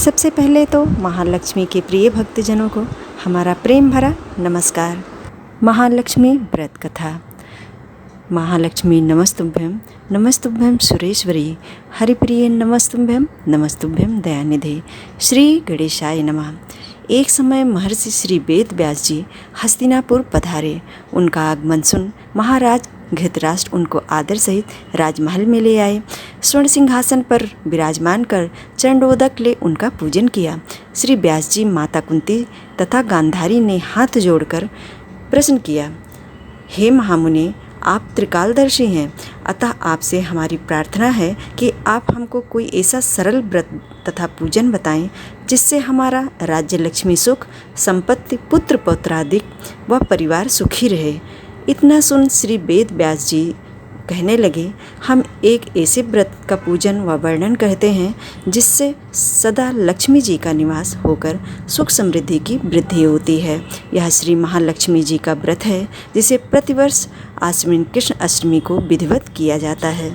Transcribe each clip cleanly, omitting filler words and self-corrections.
सबसे पहले तो महालक्ष्मी के प्रिय भक्तजनों को हमारा प्रेम भरा नमस्कार। महालक्ष्मी व्रत कथा। महालक्ष्मी नमस्तुभ्यं नमस्तुभ्यं सुरेश्वरी हरिप्रिय नमस्तुभ्यं नमस्तुभ्यं दयानिधे। श्री गणेशाय नमः। एक समय महर्षि श्री वेद व्यास जी हस्तिनापुर पधारे। उनका आगमन सुन महाराज धृतराष्ट्र उनको आदर सहित राजमहल में ले आए। स्वर्ण सिंहासन पर विराजमान कर चरणोदक ले उनका पूजन किया। श्री व्यास जी माता कुंती तथा गांधारी ने हाथ जोड़कर प्रश्न किया, हे महामुनि, आप त्रिकालदर्शी हैं, अतः आपसे हमारी प्रार्थना है कि आप हमको कोई ऐसा सरल व्रत तथा पूजन बताएं जिससे हमारा राज्य लक्ष्मी सुख, संपत्ति, पुत्र पौत्रादिक व परिवार सुखी रहे। इतना सुन श्री वेद व्यास जी कहने लगे, हम एक ऐसे व्रत का पूजन व वर्णन कहते हैं जिससे सदा लक्ष्मी जी का निवास होकर सुख समृद्धि की वृद्धि होती है। यह श्री महालक्ष्मी जी का व्रत है जिसे प्रतिवर्ष आश्विन कृष्ण अष्टमी को विधिवत किया जाता है।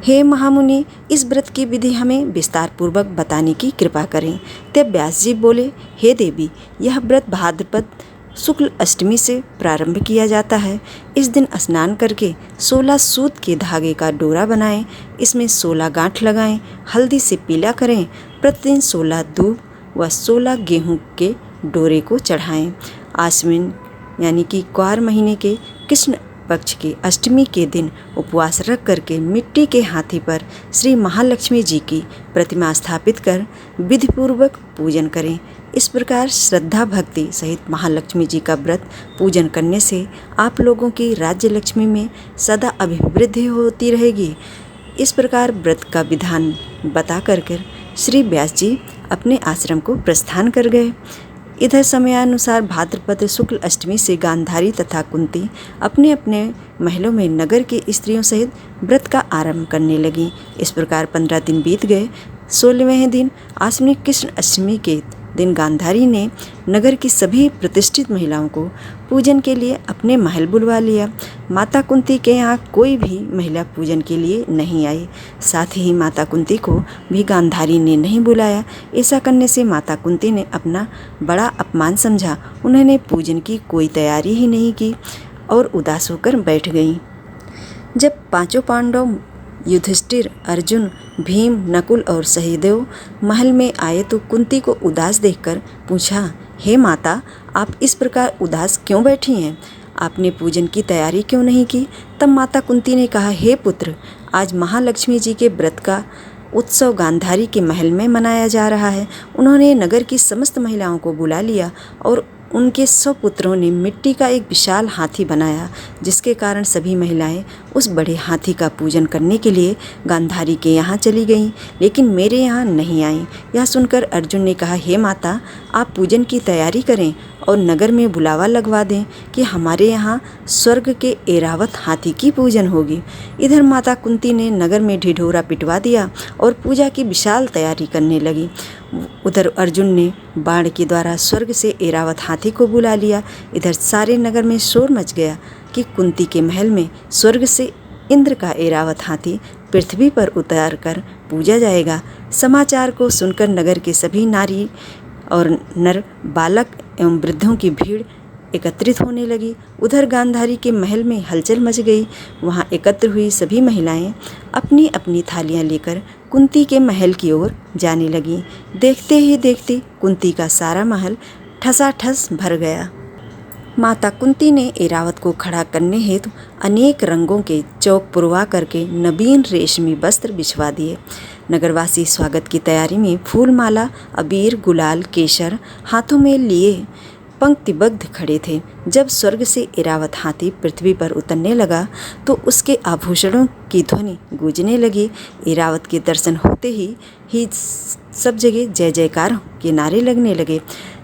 हे महामुनि, इस व्रत की विधि हमें विस्तार पूर्वक बताने की कृपा करें। तब व्यास जी बोले, हे देवी, यह व्रत भाद्रपद शुक्ल अष्टमी से प्रारंभ किया जाता है। इस दिन स्नान करके 16 सूत के धागे का डोरा बनाएं, इसमें 16 गांठ लगाएं, हल्दी से पीला करें, प्रतिदिन 16 दूब व 16 गेहूं के डोरे को चढ़ाएं। आश्विन यानी कि क्वार महीने के कृष्ण पक्ष की अष्टमी के दिन उपवास रख करके मिट्टी के हाथी पर श्री महालक्ष्मी जी की प्रतिमा स्थापित कर विधिपूर्वक पूजन करें। इस प्रकार श्रद्धा भक्ति सहित महालक्ष्मी जी का व्रत पूजन करने से आप लोगों की राज्य लक्ष्मी में सदा अभिवृद्धि होती रहेगी। इस प्रकार व्रत का विधान बता कर श्री व्यास जी अपने आश्रम को प्रस्थान कर गए। इधर समयानुसार भाद्रपद शुक्ल अष्टमी से गांधारी तथा कुंती अपने अपने महलों में नगर की स्त्रियों सहित व्रत का आरंभ करने लगी। इस प्रकार 15 दिन बीत गए। 16वें दिन आश्विन कृष्ण अष्टमी के दिन गांधारी ने नगर की सभी प्रतिष्ठित महिलाओं को पूजन के लिए अपने महल बुलवा लिया। माता कुंती के यहाँ कोई भी महिला पूजन के लिए नहीं आई। साथ ही माता कुंती को भी गांधारी ने नहीं बुलाया। ऐसा करने से माता कुंती ने अपना बड़ा अपमान समझा। उन्होंने पूजन की कोई तैयारी ही नहीं की और उदास होकर बैठ गईं। जब पांचों पांडव युधिष्ठिर, अर्जुन, भीम, नकुल और सहदेव महल में आए तो कुंती को उदास देखकर पूछा, हे माता, आप इस प्रकार उदास क्यों बैठी हैं? आपने पूजन की तैयारी क्यों नहीं की? तब माता कुंती ने कहा, हे पुत्र, आज महालक्ष्मी जी के व्रत का उत्सव गांधारी के महल में मनाया जा रहा है। उन्होंने नगर की समस्त महिलाओं को बुला लिया और उनके 100 पुत्रों ने मिट्टी का एक विशाल हाथी बनाया, जिसके कारण सभी महिलाएं उस बड़े हाथी का पूजन करने के लिए गांधारी के यहाँ चली गईं, लेकिन मेरे यहाँ नहीं आईं। यह सुनकर अर्जुन ने कहा, हे माता, आप पूजन की तैयारी करें और नगर में बुलावा लगवा दें कि हमारे यहाँ स्वर्ग के ऐरावत हाथी की पूजन होगी। इधर माता कुंती ने नगर में ढिढोरा पिटवा दिया और पूजा की विशाल तैयारी करने लगी। उधर अर्जुन ने बाण के द्वारा स्वर्ग से ऐरावत हाथी को बुला लिया। इधर सारे नगर में शोर मच गया कि कुंती के महल में स्वर्ग से इंद्र का ऐरावत हाथी पृथ्वी पर उतार कर पूजा जाएगा। समाचार को सुनकर नगर के सभी नारी और नर, बालक एवं वृद्धों की भीड़ एकत्रित होने लगी। उधर गांधारी के महल में हलचल मच गई। वहां एकत्र हुई सभी महिलाएं अपनी अपनी थालियां लेकर कुंती के महल की ओर जाने लगी। देखते ही देखते कुंती का सारा महल ठसाठस भर गया। माता कुंती ने ऐरावत को खड़ा करने हेतु अनेक रंगों के चौक पुरवा करके नवीन रेशमी वस्त्र बिछवा दिए। नगरवासी स्वागत की तैयारी में फूलमाला, अबीर, गुलाल, केसर हाथों में लिए पंक्तिबद्ध खड़े थे। जब स्वर्ग से ऐरावत हाथी पृथ्वी पर उतरने लगा तो उसके आभूषणों की ध्वनि गूंजने लगी। ऐरावत के दर्शन होते ही सब जगह जय जयकार के नारे लगने लगे।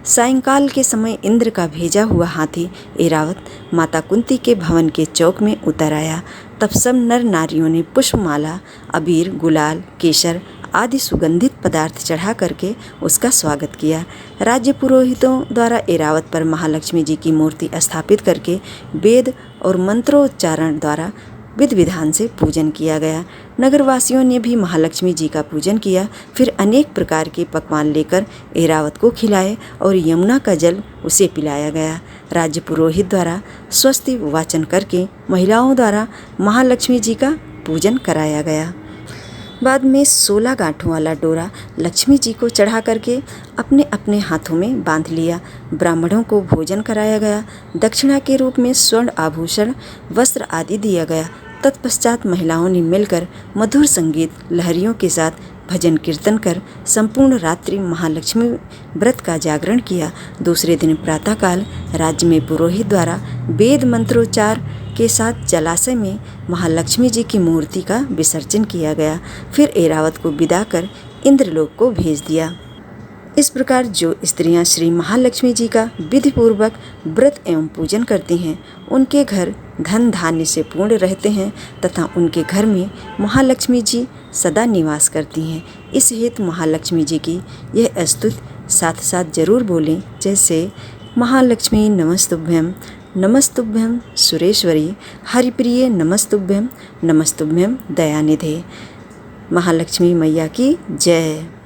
सायंकाल के समय इंद्र का भेजा हुआ हाथी ऐरावत माता कुंती के भवन के चौक में उतर आया। तब सब नर नारियों ने पुष्पमाला, अबीर, गुलाल, केसर आदि सुगंधित पदार्थ चढ़ा करके उसका स्वागत किया। राज्य पुरोहितों द्वारा ऐरावत पर महालक्ष्मी जी की मूर्ति स्थापित करके वेद और मंत्रोच्चारण द्वारा विधि विधान से पूजन किया गया। नगरवासियों ने भी महालक्ष्मी जी का पूजन किया। फिर अनेक प्रकार के पकवान लेकर ऐरावत को खिलाए और यमुना का जल उसे पिलाया गया। राज्य पुरोहित द्वारा स्वस्ति वाचन करके महिलाओं द्वारा महालक्ष्मी जी का पूजन कराया गया। बाद में 16 गांठों वाला डोरा लक्ष्मी जी को चढ़ा करके अपने अपने हाथों में बांध लिया। ब्राह्मणों को भोजन कराया गया। दक्षिणा के रूप में स्वर्ण आभूषण, वस्त्र आदि दिया गया। तत्पश्चात महिलाओं ने मिलकर मधुर संगीत लहरियों के साथ भजन कीर्तन कर संपूर्ण रात्रि महालक्ष्मी व्रत का जागरण किया। दूसरे दिन प्रातःकाल राज्य में पुरोहित द्वारा वेद मंत्रोच्चार के साथ जलाशय में महालक्ष्मी जी की मूर्ति का विसर्जन किया गया। फिर ऐरावत को विदा कर इंद्रलोक को भेज दिया। इस प्रकार जो स्त्रियां श्री महालक्ष्मी जी का विधिपूर्वक व्रत एवं पूजन करती हैं, उनके घर धन धान्य से पूर्ण रहते हैं तथा उनके घर में महालक्ष्मी जी सदा निवास करती हैं। इस हेतु महालक्ष्मी जी की यह स्तुति साथ साथ जरूर बोलें, जैसे महालक्ष्मी नमस्तुभ्यं, नमस्तुभ्यं सुरेश्वरी, हरिप्रिय नमस्तुभ्यं, नमस्तुभ्यं दयानिधे। महालक्ष्मी मैया की जय।